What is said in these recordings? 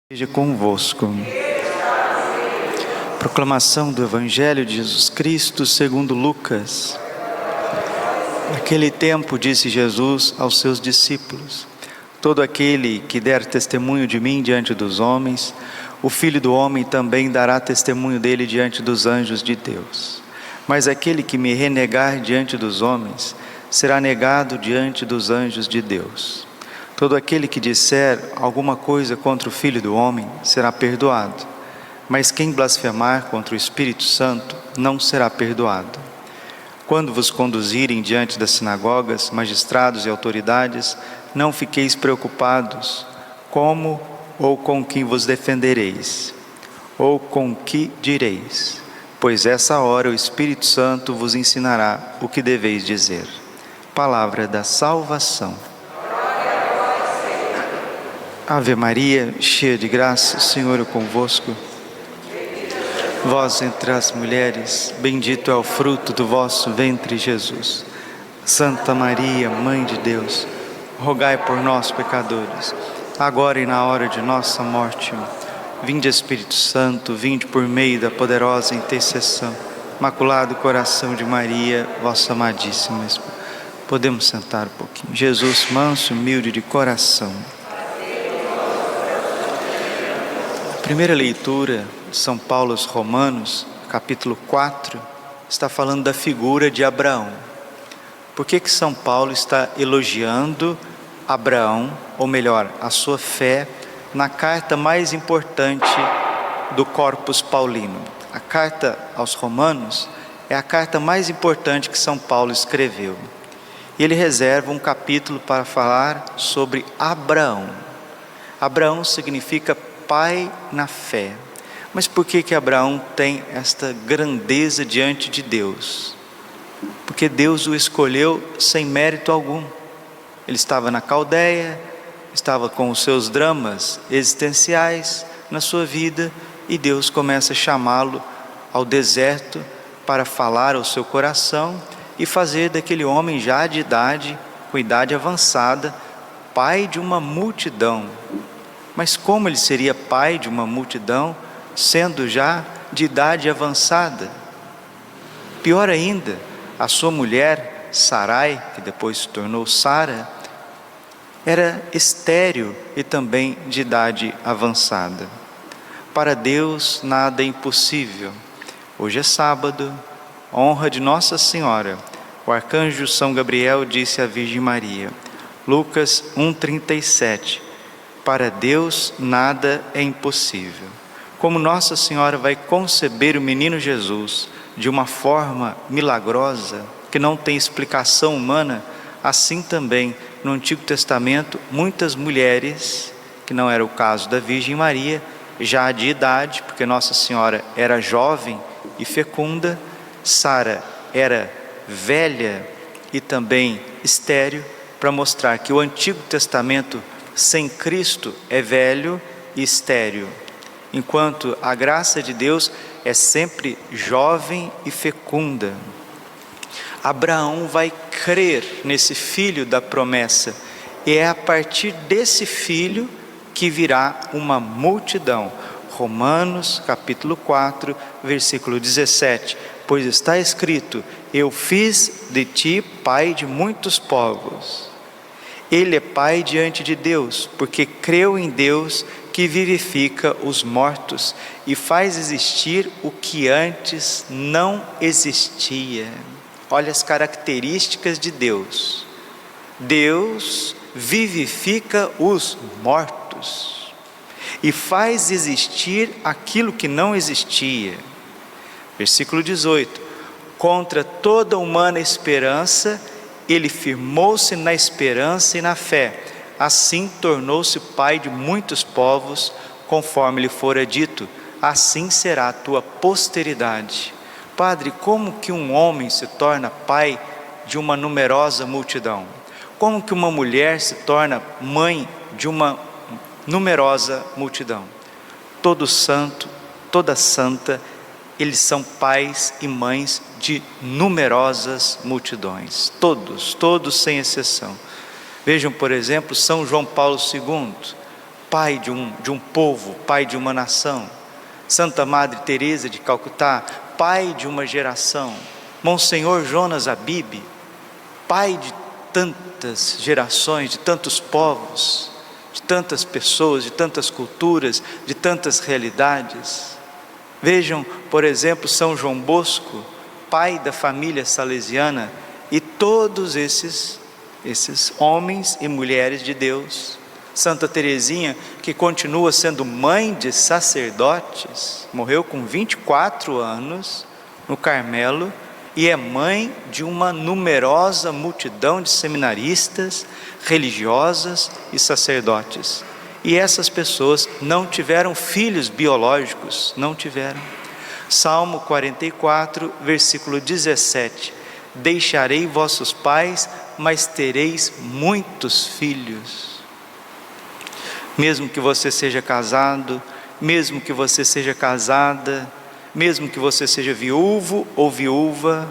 Seja convosco. Proclamação do Evangelho de Jesus Cristo segundo Lucas. Naquele tempo disse Jesus aos seus discípulos: todo aquele que der testemunho de mim diante dos homens, o Filho do Homem também dará testemunho dele diante dos anjos de Deus. Mas aquele que me renegar diante dos homens, será negado diante dos anjos de Deus. Todo aquele que disser alguma coisa contra o Filho do Homem será perdoado, mas quem blasfemar contra o Espírito Santo não será perdoado. Quando vos conduzirem diante das sinagogas, magistrados e autoridades, não fiqueis preocupados como ou com quem vos defendereis, ou com que direis, pois essa hora o Espírito Santo vos ensinará o que deveis dizer. Palavra da salvação. Ave Maria, cheia de graça, o Senhor é convosco. Vós entre as mulheres, bendito é o fruto do vosso ventre, Jesus. Santa Maria, Mãe de Deus, rogai por nós, pecadores, agora e na hora de nossa morte. Vinde, Espírito Santo, vinde por meio da poderosa intercessão. Imaculado coração de Maria, vossa amadíssima esposa. Podemos sentar um pouquinho. Jesus, manso e humilde de coração. Primeira leitura de São Paulo aos Romanos, capítulo 4, está falando da figura de Abraão. Por que São Paulo está elogiando Abraão, ou melhor, a sua fé, na carta mais importante do corpus paulino? A carta aos Romanos é a carta mais importante que São Paulo escreveu. E ele reserva um capítulo para falar sobre Abraão. Abraão significa pai na fé. Mas por que Abraão tem esta grandeza diante de Deus? Porque Deus o escolheu sem mérito algum. Ele estava na Caldeia, estava com os seus dramas existenciais na sua vida, e Deus começa a chamá-lo ao deserto para falar ao seu coração e fazer daquele homem já de idade, com idade avançada, pai de uma multidão. Mas como ele seria pai de uma multidão, sendo já de idade avançada? Pior ainda, a sua mulher, Sarai, que depois se tornou Sara, era estéril e também de idade avançada. Para Deus nada é impossível. Hoje é sábado, honra de Nossa Senhora. O arcanjo São Gabriel disse à Virgem Maria, Lucas 1,37, para Deus nada é impossível. Como Nossa Senhora vai conceber o menino Jesus de uma forma milagrosa, que não tem explicação humana, assim também no Antigo Testamento, muitas mulheres, que não era o caso da Virgem Maria, já de idade, porque Nossa Senhora era jovem e fecunda, Sara era velha e também estéril, para mostrar que o Antigo Testamento sem Cristo é velho e estéril, enquanto a graça de Deus é sempre jovem e fecunda. Abraão vai crer nesse filho da promessa, e é a partir desse filho que virá uma multidão. Romanos capítulo 4, versículo 17, pois está escrito, eu fiz de ti pai de muitos povos. Ele é pai diante de Deus, porque creu em Deus que vivifica os mortos e faz existir o que antes não existia. Olha as características de Deus. Deus vivifica os mortos e faz existir aquilo que não existia. Versículo 18, contra toda humana esperança, ele firmou-se na esperança e na fé, assim tornou-se pai de muitos povos, conforme lhe fora dito, assim será a tua posteridade. Padre, como que um homem se torna pai de uma numerosa multidão? Como que uma mulher se torna mãe de uma numerosa multidão? Todo santo, toda santa, eles são pais e mães de numerosas multidões, todos sem exceção. Vejam, por exemplo, São João Paulo II, pai de um povo, pai de uma nação. Santa Madre Teresa de Calcutá, pai de uma geração. Monsenhor Jonas Abib, pai de tantas gerações, de tantos povos, de tantas pessoas, de tantas culturas, de tantas realidades. Vejam, por exemplo, São João Bosco, pai da família salesiana, e todos esses homens e mulheres de Deus. Santa Teresinha, que continua sendo mãe de sacerdotes, morreu com 24 anos no Carmelo, e é mãe de uma numerosa multidão de seminaristas, religiosas e sacerdotes. E essas pessoas não tiveram filhos biológicos, não tiveram. Salmo 44, versículo 17: deixarei vossos pais, mas tereis muitos filhos. Mesmo que você seja casado, mesmo que você seja casada, mesmo que você seja viúvo ou viúva,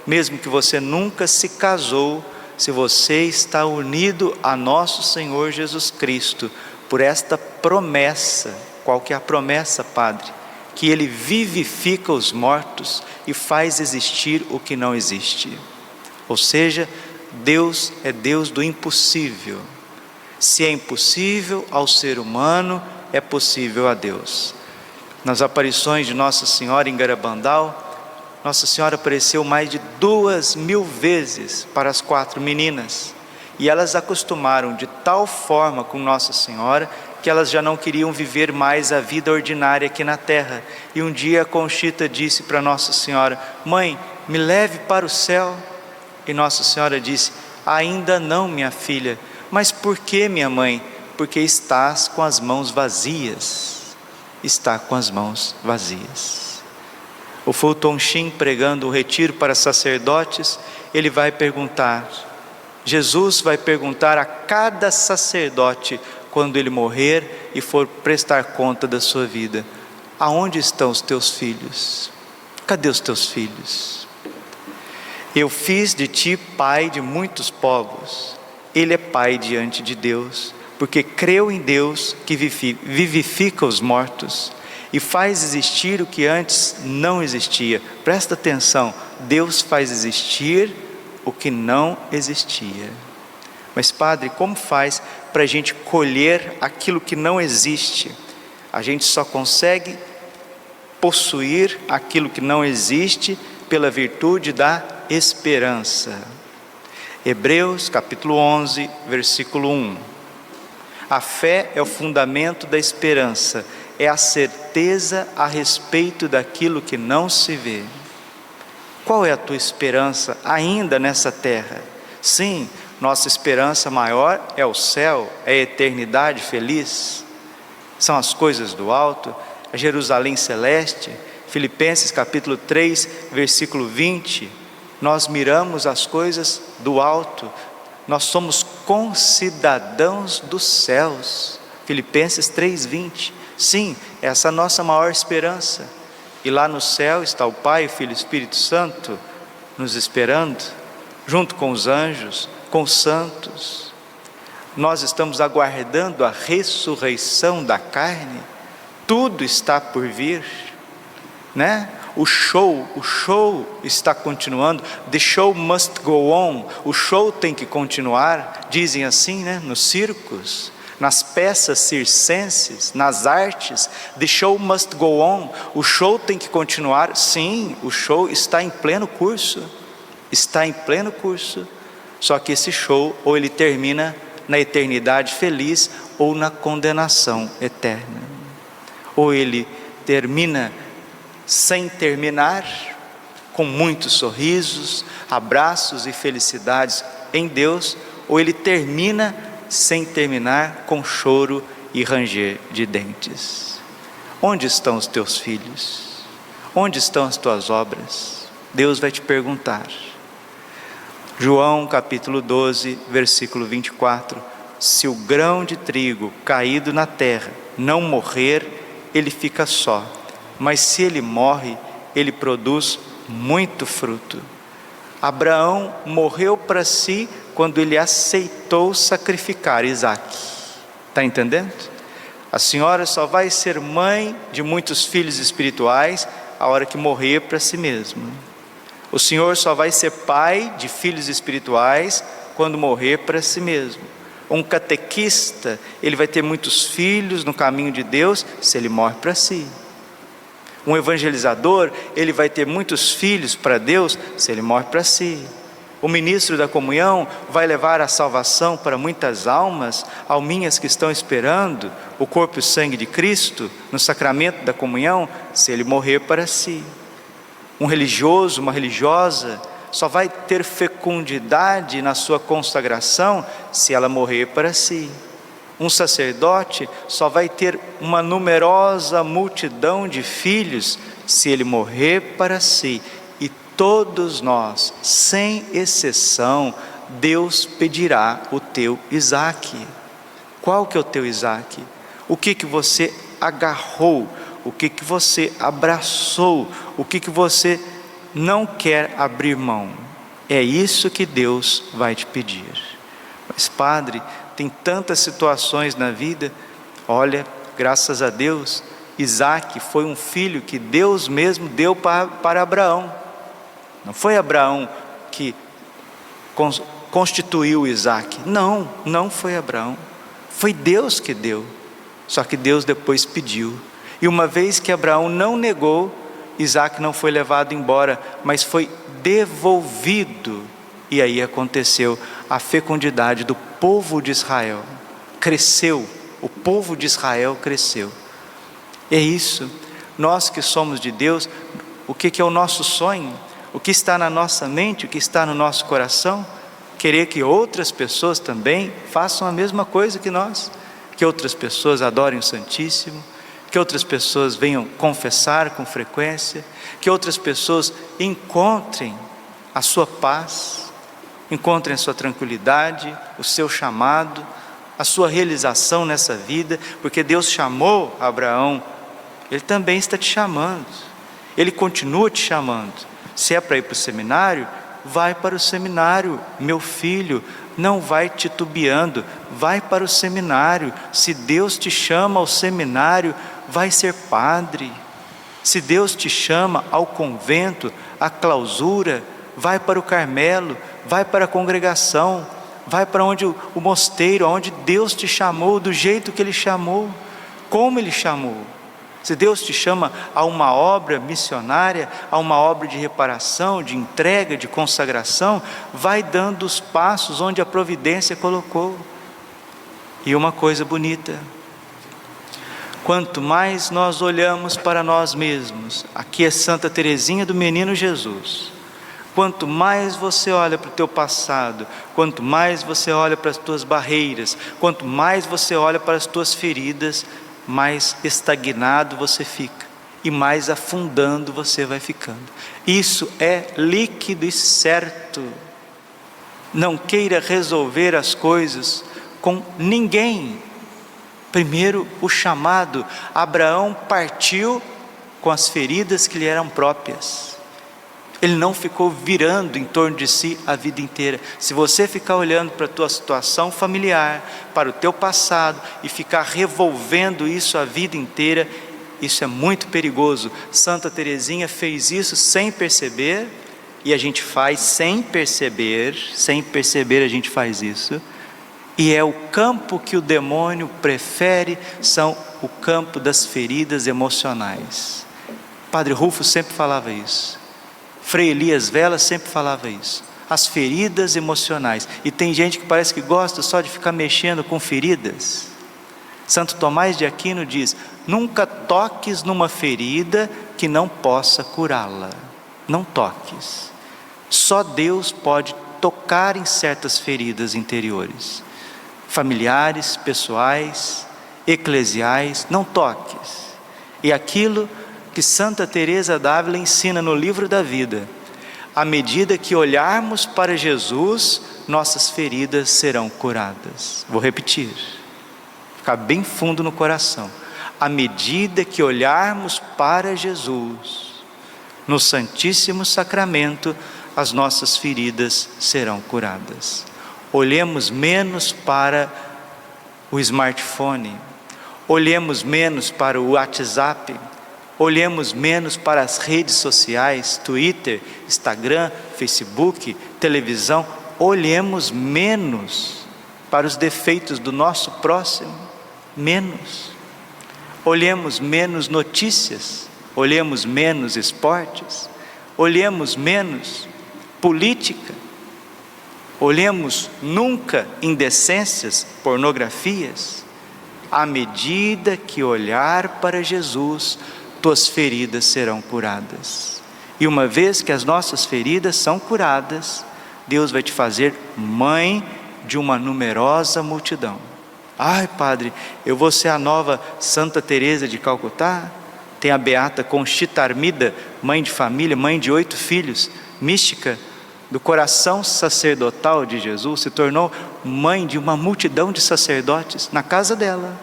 mesmo que você nunca se casou, se você está unido a nosso Senhor Jesus Cristo, por esta promessa. Qual que é a promessa, Padre? Que Ele vivifica os mortos e faz existir o que não existe. Ou seja, Deus é Deus do impossível. Se é impossível ao ser humano, é possível a Deus. Nas aparições de Nossa Senhora em Garabandal, Nossa Senhora apareceu mais de 2.000 vezes para as 4 meninas, e elas acostumaram de tal forma com Nossa Senhora, que elas já não queriam viver mais a vida ordinária aqui na terra. E um dia a Conchita disse para Nossa Senhora: mãe, me leve para o céu. E Nossa Senhora disse: ainda não, minha filha. Mas por que, minha mãe? Porque estás com as mãos vazias. Está com as mãos vazias. O Fulton Sheen, pregando o retiro para sacerdotes, ele vai perguntar, Jesus vai perguntar a cada sacerdote, quando ele morrer e for prestar conta da sua vida: aonde estão os teus filhos? Cadê os teus filhos? Eu fiz de ti pai de muitos povos. Ele é pai diante de Deus, porque creu em Deus que vivifica os mortos e faz existir o que antes não existia. Presta atenção, Deus faz existir o que não existia. Mas, Padre, como faz para a gente colher aquilo que não existe? A gente só consegue possuir aquilo que não existe pela virtude da esperança. Hebreus capítulo 11, versículo 1. A fé é o fundamento da esperança, é a certeza a respeito daquilo que não se vê. Qual é a tua esperança ainda nessa terra? Sim, nossa esperança maior é o céu, é a eternidade feliz, são as coisas do alto, a Jerusalém celeste. Filipenses capítulo 3, versículo 20, nós miramos as coisas do alto, nós somos concidadãos dos céus. Filipenses 3, 20, sim, essa é a nossa maior esperança. E lá no céu está o Pai, o Filho e o Espírito Santo nos esperando, junto com os anjos, com os santos. Nós estamos aguardando a ressurreição da carne. Tudo está por vir, né? O show está continuando. The show must go on. O show tem que continuar, dizem assim, né? Nos circos, nas peças circenses, nas artes. The show must go on. O show tem que continuar. Sim, o show está em pleno curso. Está em pleno curso. Só que esse show, ou ele termina na eternidade feliz, ou na condenação eterna. Ou ele termina sem terminar, com muitos sorrisos, abraços e felicidades em Deus, ou ele termina sem terminar, com choro e ranger de dentes. Onde estão os teus filhos? Onde estão as tuas obras? Deus vai te perguntar. João capítulo 12, versículo 24: se o grão de trigo caído na terra não morrer, ele fica só, mas se ele morre, ele produz muito fruto. Abraão morreu para si quando ele aceitou sacrificar Isaque. Está entendendo? A senhora só vai ser mãe de muitos filhos espirituais a hora que morrer para si mesma. O senhor só vai ser pai de filhos espirituais quando morrer para si mesmo. Um catequista, ele vai ter muitos filhos no caminho de Deus se ele morre para si. Um evangelizador, ele vai ter muitos filhos para Deus se ele morre para si. O ministro da comunhão vai levar a salvação para muitas alminhas que estão esperando o corpo e o sangue de Cristo no sacramento da comunhão, se ele morrer para si. Um religioso, uma religiosa, só vai ter fecundidade na sua consagração se ela morrer para si. Um sacerdote só vai ter uma numerosa multidão de filhos se ele morrer para si. E todos nós, sem exceção, Deus pedirá o teu Isaque. Qual que é o teu Isaque? O que você agarrou? O que você abraçou? O que você não quer abrir mão? É isso que Deus vai te pedir. Mas Padre, tem tantas situações na vida. Olha, graças a Deus, Isaque foi um filho que Deus mesmo deu para Abraão. Não foi Abraão que constituiu Isaque. Não foi Abraão. Foi Deus que deu. Só que Deus depois pediu. E uma vez que Abraão não negou, Isaque não foi levado embora, mas foi devolvido. E aí aconteceu a fecundidade do povo de Israel. Cresceu, o povo de Israel cresceu. É isso, nós que somos de Deus, o que é o nosso sonho? O que está na nossa mente, o que está no nosso coração? Querer que outras pessoas também façam a mesma coisa que nós. Que outras pessoas adorem o Santíssimo, que outras pessoas venham confessar com frequência, que outras pessoas encontrem a sua paz, encontrem a sua tranquilidade, o seu chamado, a sua realização nessa vida, porque Deus chamou Abraão, Ele também está te chamando, Ele continua te chamando. Se é para ir para o seminário, vai para o seminário, meu filho, não vai titubeando, vai para o seminário. Se Deus te chama ao seminário, vai ser padre. Se Deus te chama ao convento, à clausura, vai para o Carmelo, vai para a congregação, vai para onde o mosteiro, onde Deus te chamou, do jeito que Ele chamou, como Ele chamou. Se Deus te chama a uma obra missionária, a uma obra de reparação, de entrega, de consagração, vai dando os passos onde a providência colocou. E uma coisa bonita, quanto mais nós olhamos para nós mesmos, aqui é Santa Teresinha do Menino Jesus, quanto mais você olha para o teu passado, quanto mais você olha para as tuas barreiras, quanto mais você olha para as tuas feridas, mais estagnado você fica e mais afundando você vai ficando. Isso é líquido e certo. Não queira resolver as coisas com ninguém. Primeiro, o chamado. Abraão partiu com as feridas que lhe eram próprias. Ele não ficou virando em torno de si a vida inteira. Se você ficar olhando para a tua situação familiar, para o teu passado, e ficar revolvendo isso a vida inteira, isso é muito perigoso. Santa Teresinha fez isso sem perceber, e a gente faz sem perceber a gente faz isso. E é o campo que o demônio prefere, são o campo das feridas emocionais. Padre Rufo sempre falava isso. Frei Elias Vela sempre falava isso, as feridas emocionais. E tem gente que parece que gosta só de ficar mexendo com feridas. Santo Tomás de Aquino diz: nunca toques numa ferida que não possa curá-la. Não toques. Só Deus pode tocar em certas feridas interiores, familiares, pessoais, eclesiais. Não toques. E aquilo que Santa Teresa d'Ávila ensina no Livro da Vida: à medida que olharmos para Jesus, nossas feridas serão curadas. Vou repetir, ficar bem fundo no coração. À medida que olharmos para Jesus, no Santíssimo Sacramento, as nossas feridas serão curadas. Olhemos menos para o smartphone, olhemos menos para o WhatsApp, olhemos menos para as redes sociais, Twitter, Instagram, Facebook, televisão, olhemos menos para os defeitos do nosso próximo, menos. Olhemos menos notícias, olhemos menos esportes, olhemos menos política, olhemos nunca indecências, pornografias. À medida que olhar para Jesus, tuas feridas serão curadas. E uma vez que as nossas feridas são curadas, Deus vai te fazer mãe de uma numerosa multidão. Ai, padre, eu vou ser a nova Santa Teresa de Calcutá? Tem a beata Conchita Armida, mãe de família, mãe de 8 filhos, mística do coração sacerdotal de Jesus, se tornou mãe de uma multidão de sacerdotes na casa dela,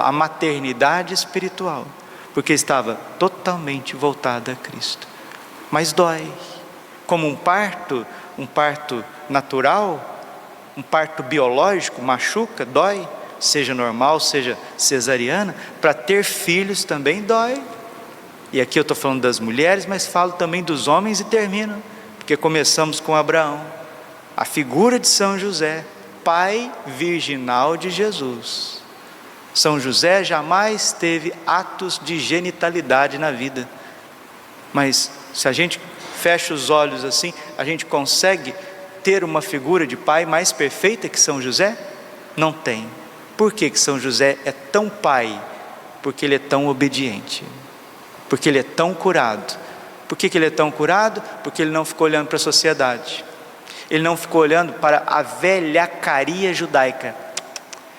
a maternidade espiritual, porque estava totalmente voltada a Cristo. Mas dói, como um parto natural, um parto biológico, machuca, dói, seja normal, seja cesariana. Para ter filhos também dói. E aqui eu estou falando das mulheres, mas falo também dos homens e termino, porque começamos com Abraão, a figura de São José, pai virginal de Jesus. São José jamais teve atos de genitalidade na vida, mas se a gente fecha os olhos assim, a gente consegue ter uma figura de pai mais perfeita que São José? Não tem. Por que São José é tão pai? Porque ele é tão obediente, porque ele é tão curado. Por que ele é tão curado? Porque ele não ficou olhando para a sociedade, ele não ficou olhando para a velhacaria judaica,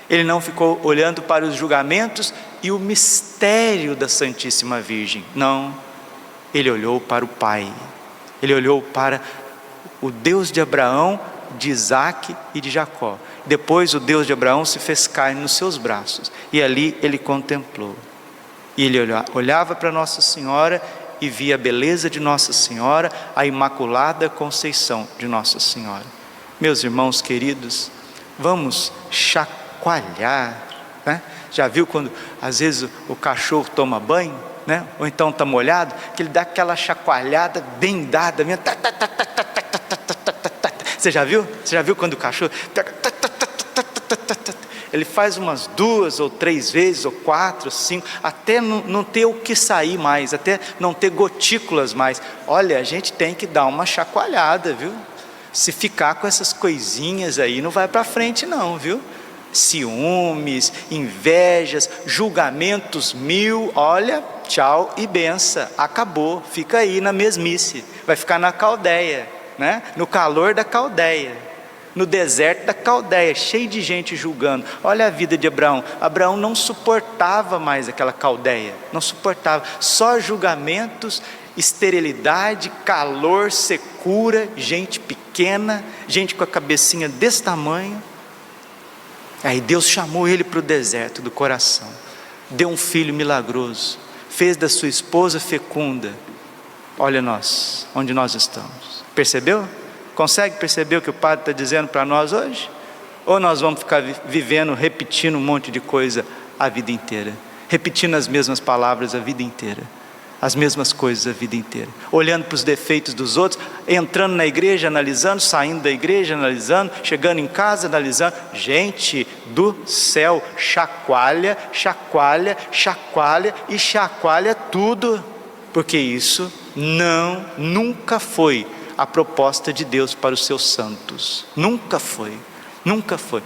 ele não ficou olhando para os julgamentos e o mistério da Santíssima Virgem. Não, ele olhou para o Pai, ele olhou para o Deus de Abraão, de Isaac e de Jacó. Depois o Deus de Abraão se fez carne nos seus braços, e ali ele contemplou, e ele olhava para Nossa Senhora e via a beleza de Nossa Senhora, a Imaculada Conceição de Nossa Senhora. Meus irmãos queridos, vamos chacoalhar, né? Já viu quando às vezes o cachorro toma banho, né? Ou então está molhado, que ele dá aquela chacoalhada bem dada mesmo. Você já viu? Você já viu quando o cachorro ele faz umas 2 ou 3 vezes, ou 4, 5, até não ter o que sair mais, até não ter gotículas mais. Olha, a gente tem que dar uma chacoalhada, viu? Se ficar com essas coisinhas aí, não vai para frente não, viu? Ciúmes, invejas, julgamentos 1000, olha, tchau e benção, acabou, fica aí na mesmice, vai ficar na caldeia, né? No calor da caldeia, no deserto da caldeia, cheio de gente julgando. Olha a vida de Abraão. Abraão não suportava mais aquela caldeia, não suportava, só julgamentos, esterilidade, calor, secura, gente pequena, gente com a cabecinha desse tamanho. Aí Deus chamou ele para o deserto do coração, deu um filho milagroso, fez da sua esposa fecunda. Olha nós, onde nós estamos, percebeu? Consegue perceber o que o Padre está dizendo para nós hoje? Ou nós vamos ficar vivendo, repetindo um monte de coisa a vida inteira, repetindo as mesmas palavras a vida inteira, as mesmas coisas a vida inteira, olhando para os defeitos dos outros, entrando na igreja analisando, saindo da igreja analisando, chegando em casa analisando. Gente do céu, chacoalha, chacoalha, chacoalha e chacoalha tudo, porque isso nunca foi a proposta de Deus para os seus santos, nunca foi, nunca foi.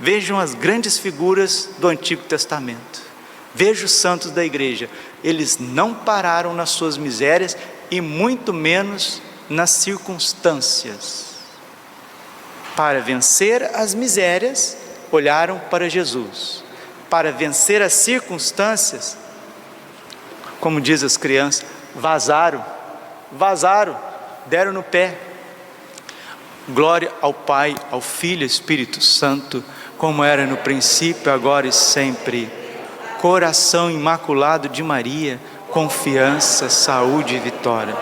Vejam as grandes figuras do Antigo Testamento, veja os santos da igreja, eles não pararam nas suas misérias e muito menos nas circunstâncias. Para vencer as misérias, olharam para Jesus. Para vencer as circunstâncias, como diz as crianças, vazaram, deram no pé. Glória ao Pai, ao Filho e ao Espírito Santo, como era no princípio, agora e sempre. Coração imaculado de Maria, confiança, saúde e vitória.